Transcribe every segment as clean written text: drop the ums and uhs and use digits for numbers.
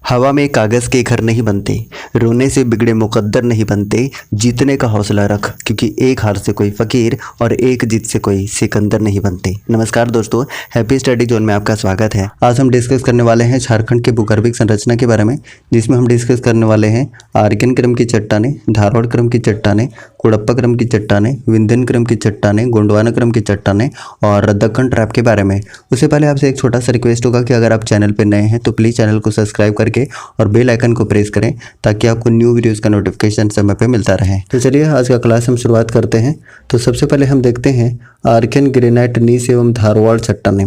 हवा में कागज़ के घर नहीं बनते, रोने से बिगड़े मुकद्दर नहीं बनते, जीतने का हौसला रख क्योंकि एक हार से कोई फ़कीर और एक जीत से कोई सिकंदर नहीं बनते। नमस्कार दोस्तों, हैप्पी स्टडी जोन में आपका स्वागत है। आज हम डिस्कस करने वाले हैं झारखंड के भूगर्भिक संरचना के बारे में, जिसमें हम डिस्कस करने वाले हैं आर्कियन क्रम की चट्टानें, धारवाड़ क्रम की चट्टानें, कुड़प्पा क्रम की चट्टानें, विंध्यन क्रम की चट्टानें, गोंडवाना क्रम की चट्टानें और दक्कन ट्रैप के बारे में। उससे पहले आपसे एक छोटा सा रिक्वेस्ट होगा कि अगर आप चैनल पर नए हैं तो प्लीज़ चैनल को सब्सक्राइब करके और बेल आइकन को प्रेस करें ताकि आपको न्यू वीडियोस का नोटिफिकेशन समय पे मिलता रहे। तो चलिए आज का क्लास हम शुरुआत करते हैं। तो सबसे पहले हम देखते हैं आर्कियन ग्रेनाइट नीस एवं धारवाड़ चट्टानें।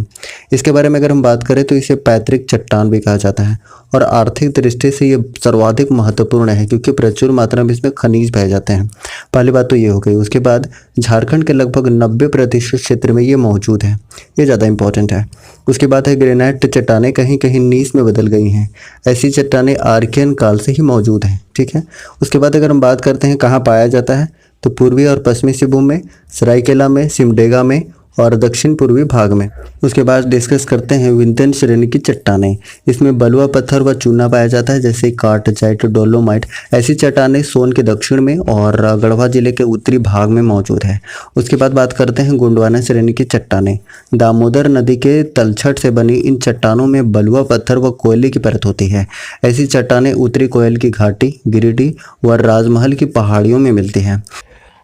इसके बारे में अगर हम बात करें तो इसे पैतृक चट्टान भी कहा जाता है और आर्थिक दृष्टि से ये सर्वाधिक महत्वपूर्ण है क्योंकि प्रचुर मात्रा में इसमें खनिज पाए जाते हैं। पहली बात तो ये हो गई। उसके बाद झारखंड के लगभग 90% क्षेत्र में ये मौजूद है, ये ज़्यादा इंपॉर्टेंट है। उसके बाद है ग्रेनाइट चट्टानें कहीं कहीं नीस में बदल गई हैं। ऐसी चट्टानें आर्कियन काल से ही मौजूद हैं, ठीक है। उसके बाद अगर हम बात करते हैं कहाँ पाया जाता है तो पूर्वी और पश्चिमी सिंहभूम में, सरायकेला में, सिमडेगा में और दक्षिण पूर्वी भाग में। उसके बाद डिस्कस करते हैं विंध्यन श्रेणी की चट्टानें। इसमें बलुआ पत्थर व चूना पाया जाता है जैसे कार्टजाइट, डोलोमाइट। ऐसी चट्टानें सोन के दक्षिण में और गढ़वा जिले के उत्तरी भाग में मौजूद है। उसके बाद बात करते हैं गोंडवाना श्रेणी की चट्टानें। दामोदर नदी के तलछट से बनी इन चट्टानों में बलुआ पत्थर व कोयले की परत होती है। ऐसी चट्टानें उत्तरी कोयल की घाटी, गिरिडीह व राजमहल की पहाड़ियों में मिलती हैं।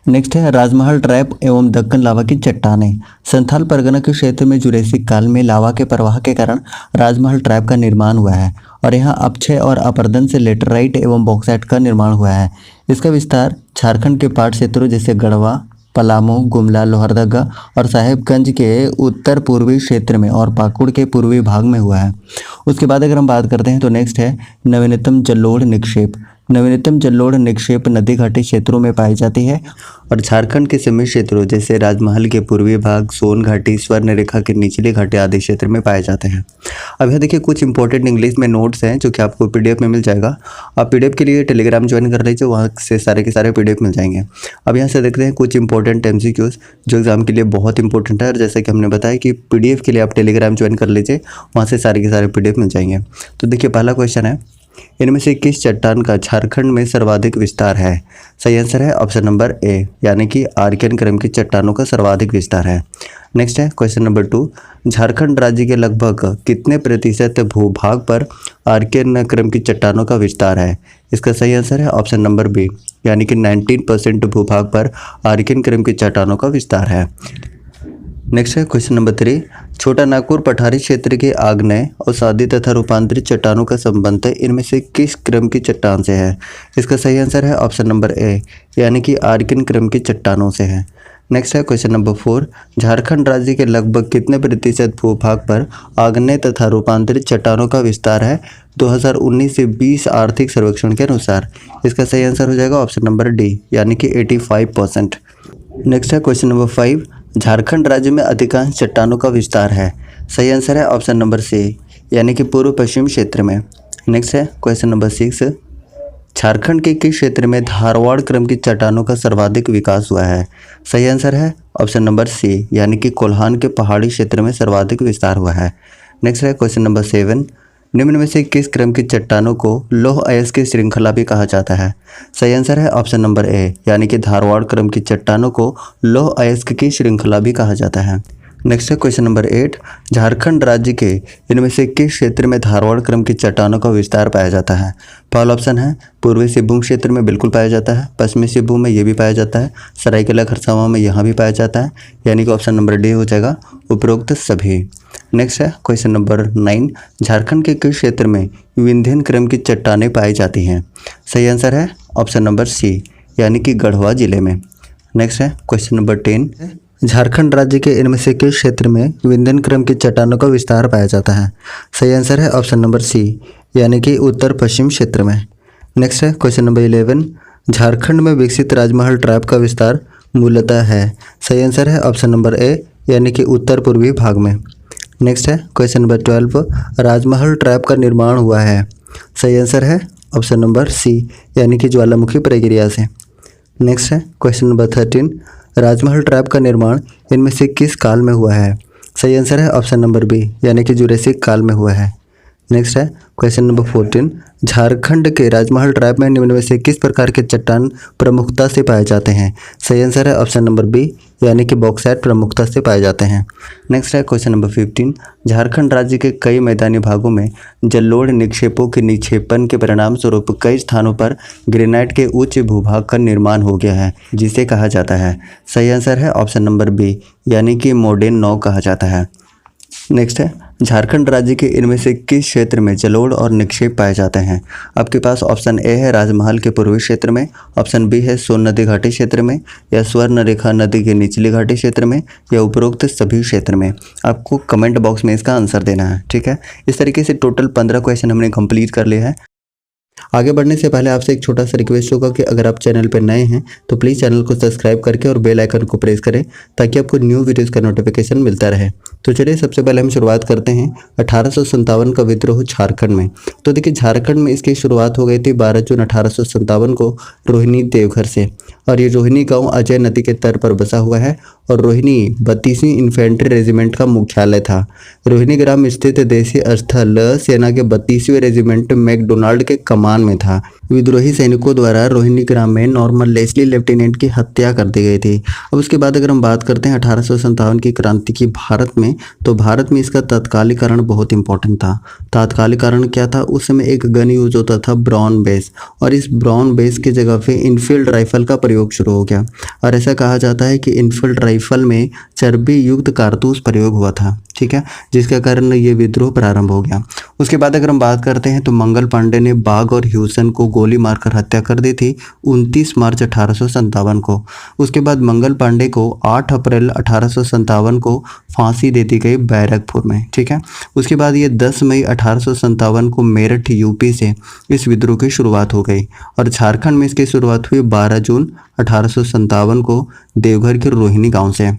नेक्स्ट है राजमहल ट्रैप एवं दक्कन लावा की चट्टानें। संथाल परगना के क्षेत्र में जुरेसिक काल में लावा के प्रवाह के कारण राजमहल ट्रैप का निर्माण हुआ है और यहाँ अपक्षय और अपरदन से लेटराइट एवं बॉक्साइट का निर्माण हुआ है। इसका विस्तार झारखंड के पाट क्षेत्रों जैसे गढ़वा, पलामू, गुमला, लोहरदगा और साहेबगंज के उत्तर पूर्वी क्षेत्र में और पाकुड़ के पूर्वी भाग में हुआ है। उसके बाद अगर हम बात करते हैं तो नेक्स्ट है नवीनतम जलोढ़ निक्षेप। नवीनतम जलोढ़ निक्षेप नदी घाटी क्षेत्रों में पाई जाती है और झारखंड के सीमित क्षेत्रों जैसे राजमहल के पूर्वी भाग, सोन घाटी, स्वर्ण रेखा के निचली घाटी आदि क्षेत्र में पाए जाते हैं। अब यहाँ देखिए कुछ इंपॉर्टेंट इंग्लिश में नोट्स हैं जो कि आपको पीडीएफ में मिल जाएगा। आप पीडीएफ के लिए टेलीग्राम ज्वाइन कर लीजिए, वहाँ से सारे के सारे पीडीएफ मिल जाएंगे। अब यहाँ से देखते हैं कुछ इंपॉर्टेंट एमसीक्यूज जो एग्जाम के लिए बहुत इंपॉर्टेंट है और जैसे कि हमने बताया कि पीडीएफ के लिए आप टेलीग्राम ज्वाइन कर लीजिए, वहाँ से सारे के सारे पीडीएफ मिल जाएंगे। तो देखिए पहला क्वेश्चन है, इनमें से किस चट्टान का झारखंड में सर्वाधिक विस्तार है? सही आंसर है ऑप्शन नंबर ए, यानी कि आर्कियन क्रम की चट्टानों का सर्वाधिक विस्तार है। नेक्स्ट है क्वेश्चन नंबर 2, झारखंड राज्य के लगभग कितने प्रतिशत भूभाग पर आर्कियन क्रम की चट्टानों का विस्तार है? इसका सही आंसर है ऑप्शन नंबर बी, यानी कि 19% भूभाग पर आर्कियन क्रम की चट्टानों का विस्तार है। नेक्स्ट है क्वेश्चन नंबर 3, छोटा नागपुर पठारी क्षेत्र के आग्नेय और सादी तथा रूपांतरित चट्टानों का संबंध इनमें से किस क्रम की चट्टान से है? इसका सही आंसर है ऑप्शन नंबर ए, यानी कि आर्कियन क्रम की चट्टानों से है। नेक्स्ट है क्वेश्चन नंबर 4, झारखंड राज्य के लगभग कितने प्रतिशत भूभाग पर आग्नेय तथा रूपांतरित चट्टानों का विस्तार है 2019 से 20 आर्थिक सर्वेक्षण के अनुसार? इसका सही आंसर हो जाएगा ऑप्शन नंबर डी, यानी कि 85%। नेक्स्ट है क्वेश्चन नंबर 5, झारखंड राज्य में अधिकांश चट्टानों का विस्तार है? सही आंसर है ऑप्शन नंबर सी, यानी कि पूर्व पश्चिम क्षेत्र में। नेक्स्ट है क्वेश्चन नंबर 6, झारखंड के किस क्षेत्र में धारवाड़ क्रम की चट्टानों का सर्वाधिक विकास हुआ है? सही आंसर है ऑप्शन नंबर सी, यानी कि कोल्हान के पहाड़ी क्षेत्र में सर्वाधिक विस्तार हुआ है। नेक्स्ट है क्वेश्चन नंबर 7, निम्न में से किस क्रम की चट्टानों को लौह अयस्क की श्रृंखला भी कहा जाता है? सही आंसर है ऑप्शन नंबर ए, यानी कि धारवाड़ क्रम की चट्टानों को लौह अयस्क की श्रृंखला भी कहा जाता है। नेक्स्ट है क्वेश्चन नंबर 8, झारखंड राज्य के इनमें से किस क्षेत्र में धारवाड़ क्रम की चट्टानों का विस्तार पाया जाता है? पहला ऑप्शन है पूर्वी सिंहभूम क्षेत्र में बिल्कुल पाया जाता है, पश्चिमी सिंहभूम में ये भी पाया जाता है, सरायकेला खरसावां में यहाँ भी पाया जाता है, यानी कि ऑप्शन नंबर डी हो जाएगा उपरोक्त सभी। नेक्स्ट है क्वेश्चन नंबर 9, झारखंड के किस क्षेत्र में विंध्यन क्रम की चट्टानें पाई जाती हैं? सही आंसर है ऑप्शन नंबर सी, यानी कि गढ़वा जिले में। नेक्स्ट है क्वेश्चन नंबर 10, झारखंड राज्य के इनमें से किस क्षेत्र में विंध्यन क्रम की चट्टानों का विस्तार पाया जाता है? सही आंसर है ऑप्शन नंबर सी, यानी कि उत्तर पश्चिम क्षेत्र में। नेक्स्ट है क्वेश्चन नंबर 11, झारखंड में विकसित राजमहल ट्रैप का विस्तार मूलतः है? सही आंसर है ऑप्शन नंबर ए, यानी कि उत्तर पूर्वी भाग में। नेक्स्ट है क्वेश्चन नंबर 12, राजमहल ट्रैप का निर्माण हुआ है? सही आंसर है ऑप्शन नंबर सी, यानी कि ज्वालामुखी प्रक्रिया से। नेक्स्ट है क्वेश्चन नंबर 13, राजमहल ट्रैप का निर्माण इनमें से किस काल में हुआ है? सही आंसर है ऑप्शन नंबर बी, यानी कि जुरेसिक काल में हुआ है। नेक्स्ट है क्वेश्चन नंबर 14, झारखंड के राजमहल ट्राइब में निम्न में से किस प्रकार के चट्टान प्रमुखता से पाए जाते हैं? सही आंसर है ऑप्शन नंबर बी, यानी कि बॉक्साइट प्रमुखता से पाए जाते हैं। नेक्स्ट है क्वेश्चन नंबर 15, झारखंड राज्य के कई मैदानी भागों में जलोढ़ निक्षेपों के निक्षेपण के परिणाम स्वरूप कई स्थानों पर ग्रेनाइट के उच्च भूभाग का निर्माण हो गया है, जिसे कहा जाता है। सही आंसर है ऑप्शन नंबर बी, यानी कि मोडेन 9 कहा जाता है। नेक्स्ट है झारखंड राज्य के इनमें से किस क्षेत्र में जलोढ़ और निक्षेप पाए जाते हैं? आपके पास ऑप्शन ए है राजमहल के पूर्वी क्षेत्र में, ऑप्शन बी है सोन नदी घाटी क्षेत्र में, या स्वर्ण रेखा नदी के निचली घाटी क्षेत्र में, या उपरोक्त सभी क्षेत्र में। आपको कमेंट बॉक्स में इसका आंसर देना है, ठीक है। इस तरीके से टोटल 15 क्वेश्चन हमने कंप्लीट कर लिया है। आगे बढ़ने से पहले आपसे एक छोटा सा रिक्वेस्ट होगा कि अगर आप चैनल पर नए हैं तो प्लीज़ चैनल को सब्सक्राइब करके और बेल आइकन को प्रेस करें ताकि आपको न्यू वीडियोज़ का नोटिफिकेशन मिलता रहे। तो चलिए सबसे पहले हम शुरुआत करते हैं 1857 का विद्रोह झारखंड में। तो देखिए झारखंड में इसकी शुरुआत हो गई थी 12 जून 1857 को रोहिणी देवघर से, और ये रोहिणी गाँव अजय नदी के तट पर बसा हुआ है और रोहिणी 32वीं इन्फेंट्री रेजिमेंट का मुख्यालय था। रोहिणी ग्राम स्थित देशीय स्थल सेना के 32वें रेजिमेंट मैकडोनाल्ड के कमान में था। विद्रोही सैनिकों द्वारा रोहिणी ग्राम में नॉर्मन लेस्ली लेफ्टिनेंट की हत्या कर दी गई थी। अब उसके बाद अगर हम बात करते हैं 1857 की क्रांति की भारत में, तो भारत में इसका तत्कालीकरण बहुत इंपॉर्टेंट था। तात्कालिकरण क्या था? उस समय एक गन यूज होता था ब्राउन बेस, और इस ब्राउन बेस की जगह पे इनफील्ड राइफल का प्रयोग शुरू हो गया, और ऐसा कहा जाता है कि इनफील्ड राइफल में चर्बी युक्त कारतूस प्रयोग हुआ था, ठीक है, जिसके कारण ये विद्रोह प्रारंभ हो गया। उसके बाद अगर हम बात करते हैं तो मंगल पांडे ने बाघ और ह्यूसन को गोली मारकर हत्या कर दी थी 29 मार्च 1857 को। उसके बाद मंगल पांडे को 8 अप्रैल 1857 को फांसी दे दी गई बैरकपुर में, ठीक है। उसके बाद ये 10 मई 1857 को मेरठ यूपी से इस विद्रोह की शुरुआत हो गई, और झारखंड में इसकी शुरुआत हुई 12 जून 1857 को देवघर के रोहिणी गांव से।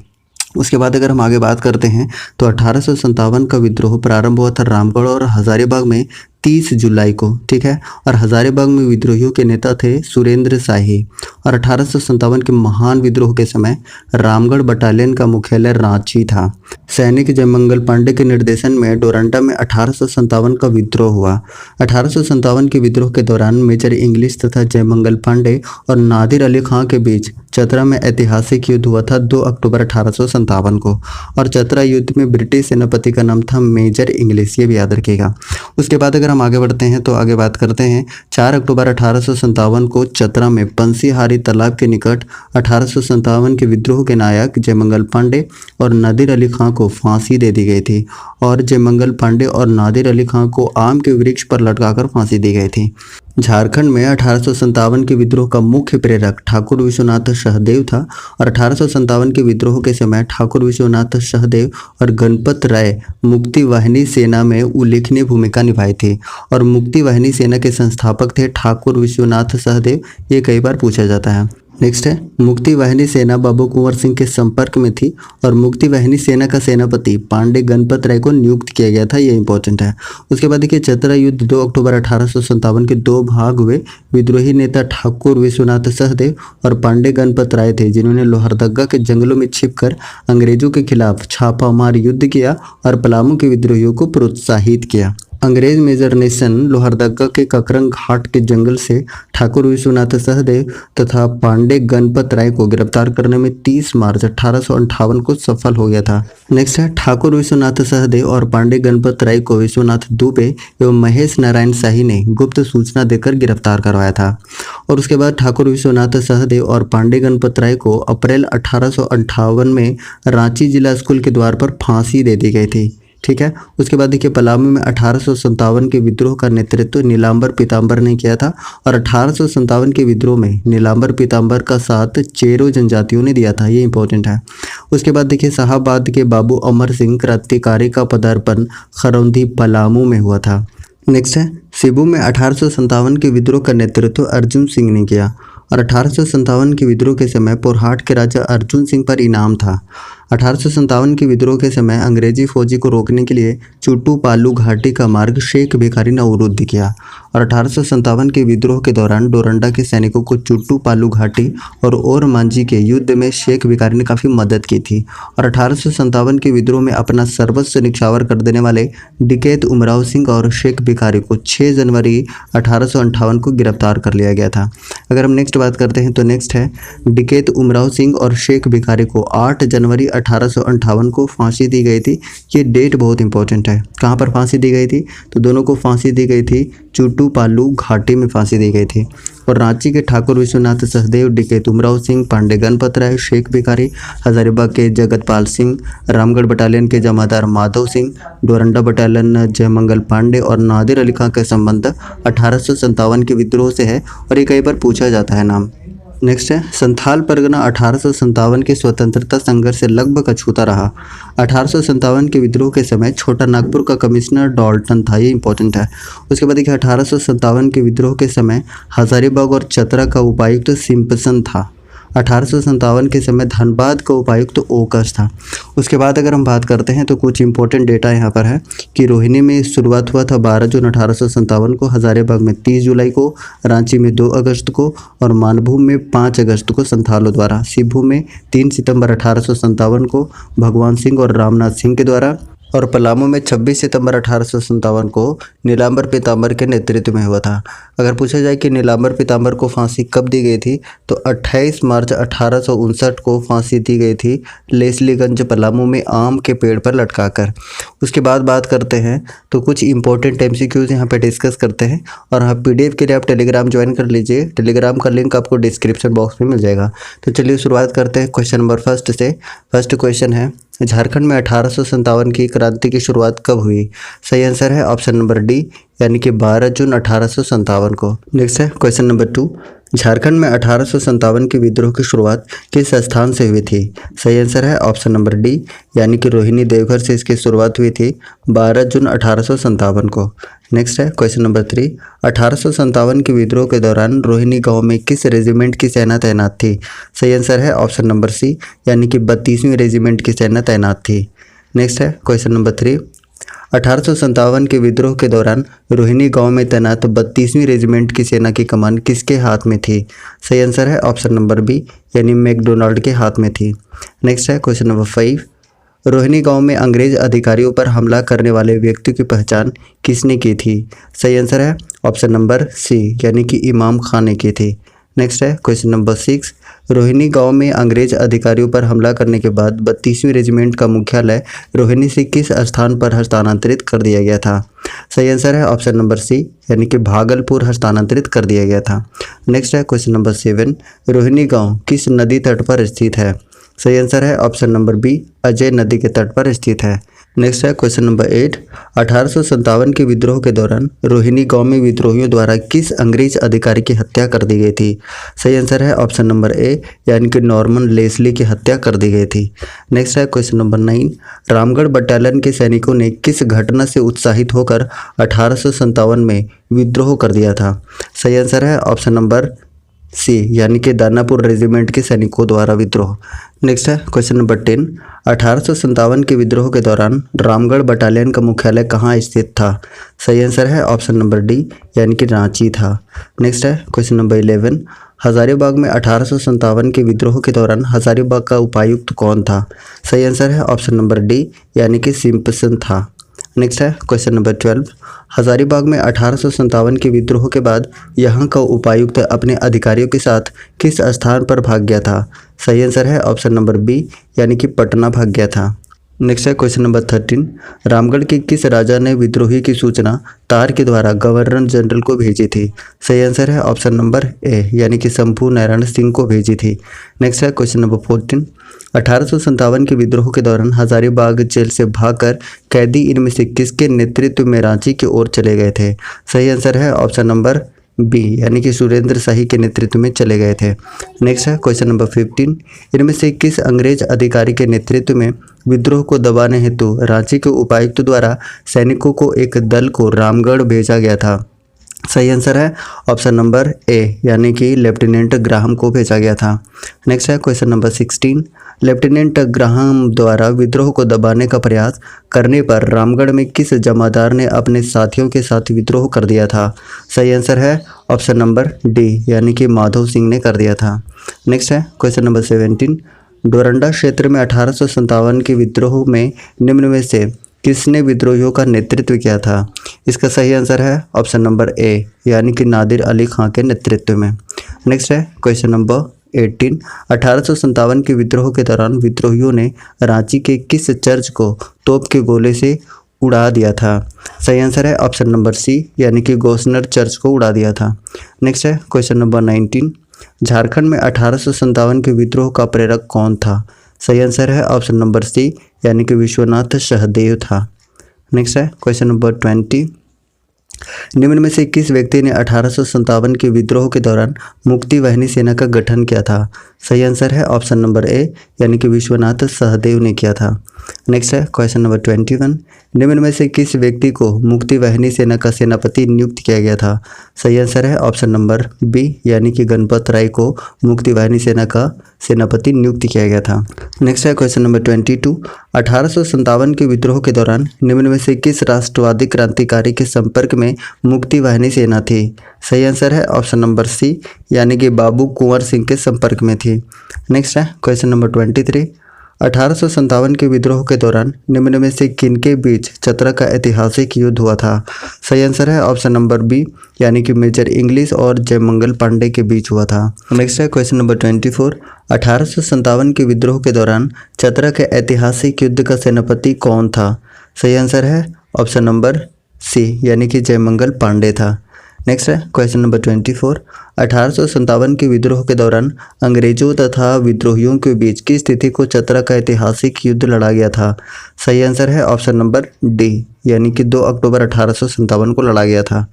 उसके बाद अगर हम आगे बात करते हैं तो 1857 का विद्रोह प्रारंभ हुआ था रामगढ़ और हजारीबाग में 30 जुलाई को, ठीक है, और हजारीबाग में विद्रोहियों के नेता थे सुरेंद्र शाही। और 1857 के महान विद्रोह के समय रामगढ़ बटालियन का मुख्यालय रांची था। सैनिक जयमंगल पांडे के निर्देशन में डोरंडा में 1857 का विद्रोह हुआ। 1857 के विद्रोह के दौरान मेजर इंग्लिश तथा जयमंगल पांडे और नादिर अली खां के बीच चतरा में ऐतिहासिक युद्ध हुआ था 2 अक्टूबर 1857 को, और चतरा युद्ध में ब्रिटिश सेनापति का नाम था मेजर इंग्लिश, ये भी याद रखिएगा। उसके बाद अगर हम आगे बढ़ते हैं तो आगे बात करते हैं 4 अक्टूबर 1857 को चतरा में पंसीहारी तालाब के निकट 1857 के विद्रोह के नायक जयमंगल पांडे और नादिर अली खां को फांसी दे दी गई थी, और जयमंगल पांडे और नादिर अली खां को आम के वृक्ष पर लटकाकर फांसी दी गई थी। झारखंड में 1857 के विद्रोह का मुख्य प्रेरक ठाकुर विश्वनाथ सहदेव था, और 1857 के विद्रोह के समय ठाकुर विश्वनाथ सहदेव और गणपत राय मुक्ति वाहिनी सेना में उल्लेखनीय भूमिका निभाई थी, और मुक्ति वाहिनी सेना के संस्थापक थे ठाकुर विश्वनाथ सहदेव, ये कई बार पूछा जाता है। नेक्स्ट है मुक्ति वाहिनी सेना बाबू कुंवर सिंह के संपर्क में थी, और मुक्ति वाहिनी सेना का सेनापति पांडे गणपत राय को नियुक्त किया गया था, ये इंपॉर्टेंट है। उसके बाद देखिए चतरा युद्ध 2 अक्टूबर 1857 के 2 भाग हुए। विद्रोही नेता ठाकुर विश्वनाथ सहदेव और पांडे गणपत राय थे, जिन्होंने लोहरदगा के जंगलों में छिपकर अंग्रेजों के खिलाफ छापामार युद्ध किया और पलामू के विद्रोहियों को प्रोत्साहित किया। अंग्रेज मेजर नेशन लोहरदगा के ककरंग घाट के जंगल से ठाकुर विश्वनाथ सहदेव तथा पांडे गणपत राय को गिरफ्तार करने में 30 मार्च 1858 को सफल हो गया था। नेक्स्ट है ठाकुर विश्वनाथ सहदेव और पांडे गणपत राय को विश्वनाथ दुबे एवं महेश नारायण शाही ने गुप्त सूचना देकर गिरफ्तार करवाया था, और उसके बाद ठाकुर विश्वनाथ सहदेव और पांडे गणपत राय को अप्रैल 1858 में रांची जिला स्कूल के द्वार पर फांसी दे दी गई थी, ठीक है। उसके बाद देखिए पलामू में 1857 के विद्रोह का नेतृत्व नीलांबर पीताम्बर ने किया था, और 1857 के विद्रोह में नीलांबर पीताम्बर का साथ चेरो जनजातियों ने दिया था, ये इंपॉर्टेंट है। उसके बाद देखिए साहबाद के बाबू अमर सिंह क्रांतिकारी का पदार्पण खरौंधी पलामू में हुआ था। नेक्स्ट है सिबू में 1857 के विद्रोह का नेतृत्व अर्जुन सिंह ने किया, और 1857 के विद्रोह के समय पोरहाट के राजा अर्जुन सिंह पर इनाम था। 1857 के विद्रोह के समय अंग्रेजी फौजी को रोकने के लिए चुट्टू पालू घाटी का मार्ग शेख भिखारी ने अवरुद्ध किया और 1857 के विद्रोह के दौरान डोरंडा के सैनिकों को चुट्टू पालू घाटी और ओरमांझी के युद्ध में शेख भिखारी ने काफ़ी मदद की थी। और 1857 के विद्रोह में अपना सर्वस्व निछावर कर देने वाले डकैत उमराव सिंह और शेख भिखारी को 6 जनवरी 1858 को गिरफ्तार कर लिया गया था। अगर हम नेक्स्ट बात करते हैं तो नेक्स्ट है डकैत उमराव सिंह और शेख भिखारी को 8 जनवरी 1858 को फांसी दी गई थी। ये डेट बहुत इंपॉर्टेंट है। कहाँ पर फांसी दी गई थी? तो दोनों को फांसी दी गई थी चुट्टू पालू घाटी में फांसी दी गई थी। और रांची के ठाकुर विश्वनाथ सहदेव, डकैत उमराव सिंह, पांडे गणपत राय, शेख भिखारी, हजारीबाग के जगतपाल सिंह, रामगढ़ बटालियन के जमादार माधव सिंह, डोरंडा बटालियन जयमंगल पांडे और नादिर अली खां का संबंध 1857 के विद्रोह से है और ये कई बार पूछा जाता है नाम। नेक्स्ट है संथाल परगना 1857 के स्वतंत्रता संघर्ष से लगभग अछूता रहा। 1857 के विद्रोह के समय छोटा नागपुर का कमिश्नर डॉल्टन था, ये इंपॉर्टेंट है। उसके बाद देखिए 1857 के विद्रोह के समय हजारीबाग और चतरा का उपायुक्त सिम्पसन था। 1857 के समय धनबाद का उपायुक्त ओकस था। उसके बाद अगर हम बात करते हैं तो कुछ इंपॉर्टेंट डेटा यहाँ पर है कि रोहिणी में शुरुआत हुआ था 12 जून 1857 को, हजारीबाग में 30 जुलाई को, रांची में 2 अगस्त को और मानभूम में 5 अगस्त को संथालों द्वारा, सिभू में 3 सितंबर 1857 को भगवान सिंह और रामनाथ सिंह के द्वारा और पलामू में 26 सितंबर 1857 को नीलांबर पीताम्बर के नेतृत्व में हुआ था। अगर पूछा जाए कि नीलांबर पीताम्बर को फांसी कब दी गई थी तो 28 मार्च 1859 को फांसी दी गई थी लेस्लीगंज पलामू में आम के पेड़ पर लटकाकर। उसके बाद बात करते हैं तो कुछ इंपॉर्टेंट MCQs यहाँ पे डिस्कस करते हैं और हाँ PDF के लिए आप टेलीग्राम ज्वाइन कर लीजिए। टेलीग्राम का लिंक आपको डिस्क्रिप्शन बॉक्स में मिल जाएगा। तो चलिए शुरुआत करते हैं क्वेश्चन नंबर फर्स्ट से। फर्स्ट क्वेश्चन है झारखंड में 1857 की क्रांति की शुरुआत कब हुई? सही आंसर है ऑप्शन नंबर डी यानी कि 12 जून 1857 को। नेक्स्ट है क्वेश्चन नंबर 2 झारखंड में 1857 के विद्रोह की शुरुआत किस स्थान से हुई थी? सही आंसर है ऑप्शन नंबर डी यानी कि रोहिणी देवघर से इसकी शुरुआत हुई थी 12 जून 1857 को। नेक्स्ट है क्वेश्चन नंबर 3 1857 के विद्रोह के दौरान रोहिणी गांव में किस रेजिमेंट की सेना तैनात थी? सही आंसर है ऑप्शन नंबर सी यानी कि 32वीं रेजिमेंट की सेना तैनात थी। नेक्स्ट है क्वेश्चन नंबर 3 1857 के विद्रोह के दौरान रोहिणी गांव में तैनात 32वीं रेजिमेंट की सेना की कमान किसके हाथ में थी? सही आंसर है ऑप्शन नंबर बी यानी मैकडोनाल्ड के हाथ में थी। नेक्स्ट है क्वेश्चन नंबर 5 रोहिणी गांव में अंग्रेज अधिकारियों पर हमला करने वाले व्यक्ति की पहचान किसने की थी? सही आंसर है ऑप्शन नंबर सी यानी कि इमाम खान ने की थी। नेक्स्ट है क्वेश्चन नंबर 6 रोहिणी गांव में अंग्रेज अधिकारियों पर हमला करने के बाद 32वीं रेजिमेंट का मुख्यालय रोहिणी से किस स्थान पर हस्तांतरित कर दिया गया था? सही आंसर है ऑप्शन नंबर सी यानी कि भागलपुर हस्तांतरित कर दिया गया था। नेक्स्ट है क्वेश्चन नंबर 7 रोहिणी गांव किस नदी तट पर स्थित है? सही आंसर है ऑप्शन नंबर बी अजय नदी के तट पर स्थित है। नेक्स्ट है क्वेश्चन नंबर 8 1857 के विद्रोह के दौरान रोहिणी गांव में विद्रोहियों द्वारा किस अंग्रेज अधिकारी की हत्या कर दी गई थी? सही आंसर है ऑप्शन नंबर ए यानी कि नॉर्मन लेस्ली की हत्या कर दी गई थी। नेक्स्ट है क्वेश्चन नंबर 9 रामगढ़ बटालियन के सैनिकों ने किस घटना से उत्साहित होकर 1857 में विद्रोह कर दिया था? सही आंसर है ऑप्शन नंबर सी यानी कि दानापुर रेजिमेंट के सैनिकों द्वारा विद्रोह। नेक्स्ट है क्वेश्चन नंबर 10 1857 के विद्रोह के दौरान रामगढ़ बटालियन का मुख्यालय कहाँ स्थित था? सही आंसर है ऑप्शन नंबर डी यानी कि रांची था। नेक्स्ट है क्वेश्चन नंबर 11 हजारीबाग में 1857 के विद्रोह के दौरान हजारीबाग का उपायुक्त कौन था? सही आंसर है ऑप्शन नंबर डी यानी कि सिम्पसन था। नेक्स्ट है क्वेश्चन नंबर 12 हजारीबाग में 1857 के विद्रोह के बाद यहाँ का उपायुक्त अपने अधिकारियों के साथ किस स्थान पर भाग गया था? सही आंसर है ऑप्शन नंबर बी यानी कि पटना भाग गया था। नेक्स्ट है क्वेश्चन नंबर 13 रामगढ़ के किस राजा ने विद्रोही की सूचना तार के द्वारा गवर्नर जनरल को भेजी थी? सही आंसर है ऑप्शन नंबर ए यानी कि शंभू नारायण सिंह को भेजी थी। नेक्स्ट है क्वेश्चन नंबर 14 1857 के विद्रोह के दौरान हजारीबाग जेल से भागकर कैदी इनमें से किसके नेतृत्व में रांची की ओर चले गए थे? सही आंसर है ऑप्शन नंबर बी यानी कि सुरेंद्र शाही के नेतृत्व में चले गए थे। नेक्स्ट है क्वेश्चन नंबर 15 इनमें से किस अंग्रेज अधिकारी के नेतृत्व में विद्रोह को दबाने हेतु रांची के उपायुक्त द्वारा सैनिकों को एक दल को रामगढ़ भेजा गया था? सही आंसर है ऑप्शन नंबर ए, यानी कि लेफ्टिनेंट ग्राहम को भेजा गया था। नेक्स्ट है क्वेश्चन नंबर 16। लेफ्टिनेंट ग्राहम द्वारा विद्रोह को दबाने का प्रयास करने पर रामगढ़ में किस जमादार ने अपने साथियों के साथ विद्रोह कर दिया था? सही आंसर है ऑप्शन नंबर डी, यानी कि माधव सिंह ने कर दिया था। नेक्स्ट है क्वेश्चन नंबर 17। डोरंडा क्षेत्र में 1857 के विद्रोह में निम्न में से किसने विद्रोहियों का नेतृत्व किया था? इसका सही आंसर है ऑप्शन नंबर ए, यानी कि नादिर अली खां के नेतृत्व में। नेक्स्ट है क्वेश्चन नंबर 18। 1857 के विद्रोह के दौरान विद्रोहियों ने रांची के किस चर्च को तोप के गोले से उड़ा दिया था? सही आंसर है ऑप्शन नंबर सी, यानी कि गोस्नर चर्च को उड़ा दिया था। नेक्स्ट है क्वेश्चन नंबर 19। झारखंड में 1857 के विद्रोह का प्रेरक कौन था? सही आंसर है ऑप्शन नंबर सी, यानी कि विश्वनाथ सहदेव था। नेक्स्ट है क्वेश्चन नंबर 20। निम्न में से किस व्यक्ति ने 1857 के विद्रोह के दौरान मुक्ति वाहिनी सेना का गठन किया था? सही आंसर है ऑप्शन नंबर ए, यानी कि विश्वनाथ सहदेव ने किया था। नेक्स्ट है क्वेश्चन नंबर 21। निम्न में से किस व्यक्ति को मुक्ति वाहिनी सेना का सेनापति नियुक्त किया गया था? सही आंसर है ऑप्शन नंबर बी, यानी कि गणपत राय को मुक्ति वाहिनी सेना का सेनापति नियुक्त किया गया था। नेक्स्ट है क्वेश्चन नंबर 22। 1857 के विद्रोह के दौरान निम्न में से किस राष्ट्रवादी क्रांतिकारी के संपर्क में मुक्ति वाहिनी सेना थी? सही आंसर है ऑप्शन नंबर सी, यानी कि बाबू कुंवर सिंह के संपर्क में थी। नेक्स्ट है क्वेश्चन नंबर 23। 1857 के विद्रोह के दौरान निम्न में से किनके बीच चतरा का ऐतिहासिक युद्ध हुआ था? सही आंसर है ऑप्शन नंबर बी, यानी कि मेजर इंग्लिश और जयमंगल पांडे के बीच हुआ था। नेक्स्ट है क्वेश्चन नंबर 24। 1857 के विद्रोह के दौरान चतरा के ऐतिहासिक युद्ध का सेनापति कौन था? सही आंसर है ऑप्शन नंबर सी, यानी कि जयमंगल पांडे था। नेक्स्ट है क्वेश्चन नंबर 24। 1857 के विद्रोह के दौरान अंग्रेजों तथा विद्रोहियों के बीच की स्थिति को चतरा का ऐतिहासिक युद्ध लड़ा गया था? सही आंसर है ऑप्शन नंबर डी, यानी कि 2 अक्टूबर 1857 को लड़ा गया था।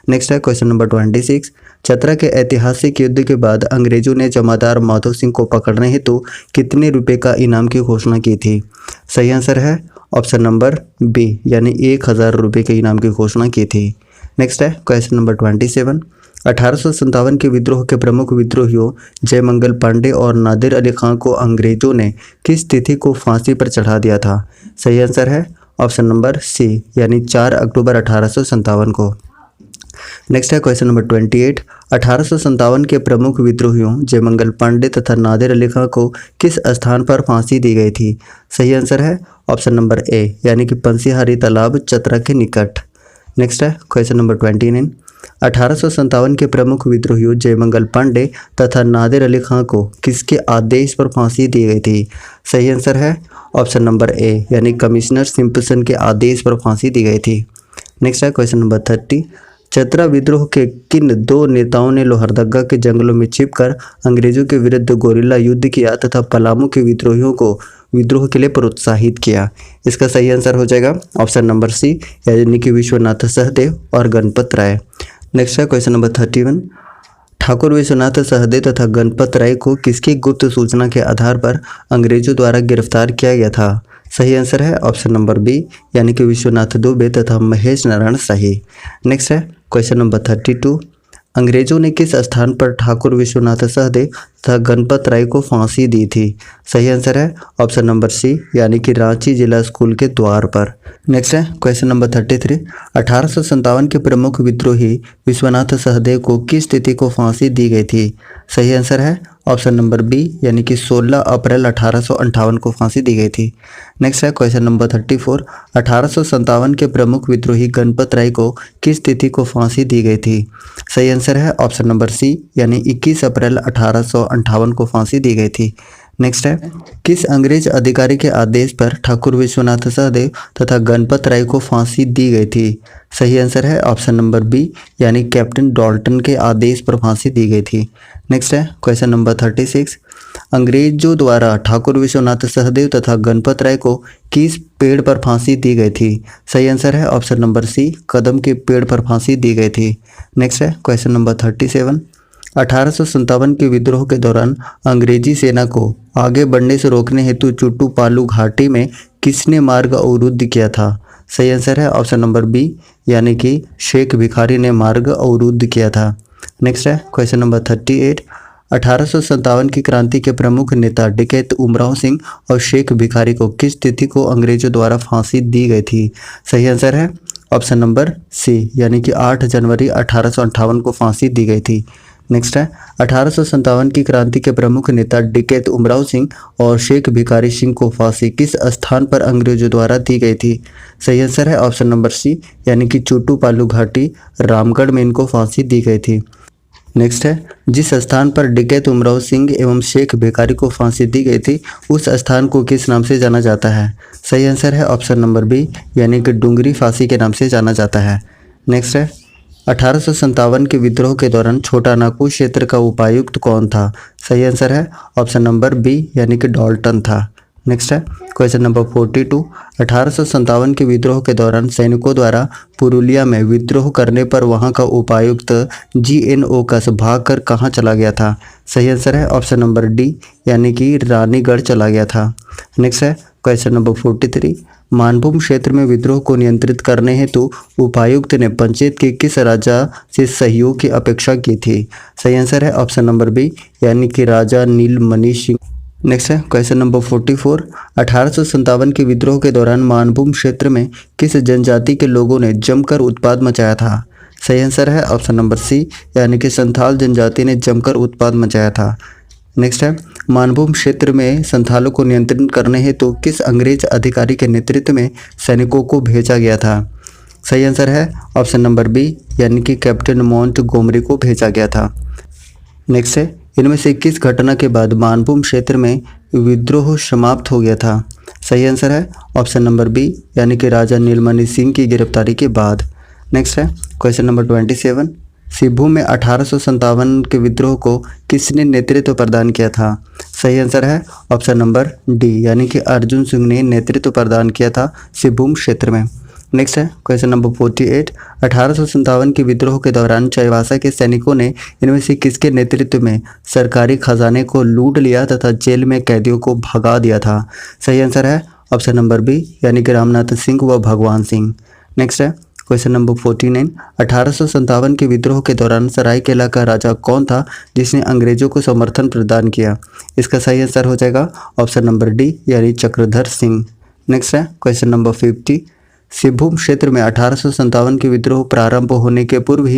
नेक्स्ट है क्वेश्चन नंबर 26। चतरा के ऐतिहासिक युद्ध के बाद अंग्रेजों ने जमादार माधव सिंह को पकड़ने हेतु कितने रुपए का इनाम की घोषणा की थी? सही आंसर है ऑप्शन नंबर बी, यानी 1000 रुपये के इनाम की घोषणा की थी। नेक्स्ट है क्वेश्चन नंबर 27। 1857 के विद्रोह के प्रमुख विद्रोहियों जयमंगल पांडे और नादिर अली खां को अंग्रेजों ने किस तिथि को फांसी पर चढ़ा दिया था? सही आंसर है ऑप्शन नंबर सी, यानी 4 अक्टूबर 1857 को। नेक्स्ट है क्वेश्चन नंबर 28। 1857 के प्रमुख विद्रोहियों जयमंगल पांडे तथा नादिर अली खां को किस स्थान पर फांसी दी गई थी? सही आंसर है ऑप्शन नंबर ए, यानी कि पंसीहारी तालाब चतरा के निकट। नेक्स्ट है क्वेश्चन नंबर 29। 1857 के प्रमुख विद्रोहियों जयमंगल पांडे तथा नादिर अली खां को किसके आदेश पर फांसी दी गई थी? सही आंसर है ऑप्शन नंबर ए, यानी कमिश्नर सिम्पसन के आदेश पर फांसी दी गई थी। नेक्स्ट है क्वेश्चन नंबर 30। चतरा विद्रोह के किन 2 नेताओं ने लोहरदगा के जंगलों में छिपकर अंग्रेजों के विरुद्ध गोरिल्ला युद्ध किया तथा पलामू के विद्रोहियों को विद्रोह के लिए प्रोत्साहित किया? इसका सही आंसर हो जाएगा ऑप्शन नंबर सी, यानी कि विश्वनाथ सहदेव और गणपत राय। नेक्स्ट है क्वेश्चन नंबर 31। ठाकुर विश्वनाथ सहदेव तथा गणपत राय को किसकी गुप्त सूचना के आधार पर अंग्रेजों द्वारा गिरफ्तार किया गया था? सही आंसर है ऑप्शन नंबर बी, यानी कि विश्वनाथ दुबे तथा महेश नारायण शाही। नेक्स्ट है क्वेश्चन नंबर 32। अंग्रेजों ने किस स्थान पर ठाकुर विश्वनाथ सहदेव तथा गणपत राय को फांसी दी थी? सही आंसर है ऑप्शन नंबर सी, यानी कि रांची जिला स्कूल के द्वार पर। नेक्स्ट है क्वेश्चन नंबर 33। 1857 के प्रमुख विद्रोही विश्वनाथ सहदेव को किस तिथि को फांसी दी गई थी? सही आंसर है ऑप्शन नंबर बी, यानी कि 16 अप्रैल 1858 को फांसी दी गई थी। नेक्स्ट है क्वेश्चन नंबर 34। 1857 के प्रमुख विद्रोही गणपत राय को किस तिथि को फांसी दी गई थी? सही आंसर है ऑप्शन नंबर सी, यानी 21 अप्रैल 1858 को फांसी दी गई थी। नेक्स्ट है किस अंग्रेज अधिकारी के आदेश पर ठाकुर विश्वनाथ सहदेव तथा गणपत राय को फांसी दी गई थी? सही आंसर है ऑप्शन नंबर बी, यानी कैप्टन डॉल्टन के आदेश पर फांसी दी गई थी। नेक्स्ट है क्वेश्चन नंबर 36। अंग्रेजों द्वारा ठाकुर विश्वनाथ सहदेव तथा गणपत राय को किस पेड़ पर फांसी दी गई थी? सही आंसर है ऑप्शन नंबर सी, कदम के पेड़ पर फांसी दी गई थी। नेक्स्ट है क्वेश्चन नंबर 37। 1857 के विद्रोह के दौरान अंग्रेजी सेना को आगे बढ़ने से रोकने हेतु चुट्टू पालू घाटी में किसने मार्ग अवरुद्ध किया था? सही आंसर है ऑप्शन नंबर बी यानी कि शेख भिखारी ने मार्ग अवरुद्ध किया था। नेक्स्ट है क्वेश्चन नंबर 38। 1857 की क्रांति के प्रमुख नेता डकैत उमराव सिंह और शेख भिखारी को किस तिथि को अंग्रेजों द्वारा फांसी दी गई थी? सही आंसर है ऑप्शन नंबर सी यानी कि 8 जनवरी 1858 को फांसी दी गई थी। नेक्स्ट है 1857 की क्रांति के प्रमुख नेता डकैत उमराव सिंह और शेख भिखारी सिंह को फांसी किस स्थान पर अंग्रेजों द्वारा दी गई थी? सही आंसर है ऑप्शन नंबर सी यानी कि चोटू पालू घाटी रामगढ़ में इनको फांसी दी गई थी। नेक्स्ट है जिस स्थान पर डकैत उमराव सिंह एवं शेख भिखारी को फांसी दी गई थी उस स्थान को किस नाम से जाना जाता है? सही आंसर है ऑप्शन नंबर बी यानी कि डूंगरी फांसी के नाम से जाना जाता है। नेक्स्ट है 1857 के विद्रोह के दौरान छोटा नागपुर क्षेत्र का उपायुक्त कौन था? सही आंसर है ऑप्शन नंबर बी यानी कि डॉल्टन था। नेक्स्ट है क्वेश्चन नंबर 42। 1857 के विद्रोह के दौरान सैनिकों द्वारा पुरुलिया में विद्रोह करने पर वहां का उपायुक्त GN ओकस भागकर कहां चला गया था? सही आंसर है ऑप्शन नंबर डी यानी कि रानीगढ़ चला गया था। नेक्स्ट है क्वेश्चन नंबर 43। मानभूम क्षेत्र में विद्रोह को नियंत्रित करने हेतु उपायुक्त ने पंचायत के किस राजा से सहयोग की अपेक्षा की थी? सही आंसर है ऑप्शन नंबर बी यानी कि राजा नीलमणि सिंह। नेक्स्ट है क्वेश्चन नंबर 44। 1857 के विद्रोह के दौरान मानभूम क्षेत्र में किस जनजाति के लोगों ने जमकर उत्पात मचाया था? सही आंसर है ऑप्शन नंबर सी यानी कि संथाल जनजाति ने जमकर उत्पात मचाया था। नेक्स्ट है मानभूम क्षेत्र में संथालों को नियंत्रित करने हेतु किस अंग्रेज अधिकारी के नेतृत्व में सैनिकों को भेजा गया था? सही आंसर है ऑप्शन नंबर बी यानी कि कैप्टन मोंटगोमरी को भेजा गया था। नेक्स्ट है इनमें से किस घटना के बाद मानभूम क्षेत्र में विद्रोह समाप्त हो गया था? सही आंसर है ऑप्शन नंबर बी यानी कि राजा नीलमणि सिंह की गिरफ्तारी के बाद। नेक्स्ट है क्वेश्चन नंबर 27। सिब्भू में 1857 के विद्रोह को किसने नेतृत्व प्रदान किया था? सही आंसर है ऑप्शन नंबर डी यानी कि अर्जुन सिंह ने नेतृत्व प्रदान किया था सिब्भू क्षेत्र में। नेक्स्ट है क्वेश्चन नंबर 48। 1857 के विद्रोह के दौरान चाईबासा के सैनिकों ने इनमें से किसके नेतृत्व में सरकारी खजाने को लूट लिया तथा जेल में कैदियों को भगा दिया था? सही आंसर है ऑप्शन नंबर बी यानी कि रामनाथ सिंह व भगवान सिंह। नेक्स्ट है क्वेश्चन नंबर 49। 1857 के विद्रोह के दौरान सरायकेला का राजा कौन था जिसने अंग्रेजों को समर्थन प्रदान किया? इसका सही आंसर हो जाएगा ऑप्शन नंबर डी यानी चक्रधर सिंह। नेक्स्ट है क्वेश्चन नंबर 50। सिब्भू क्षेत्र में 1857 के विद्रोह प्रारंभ होने के पूर्व ही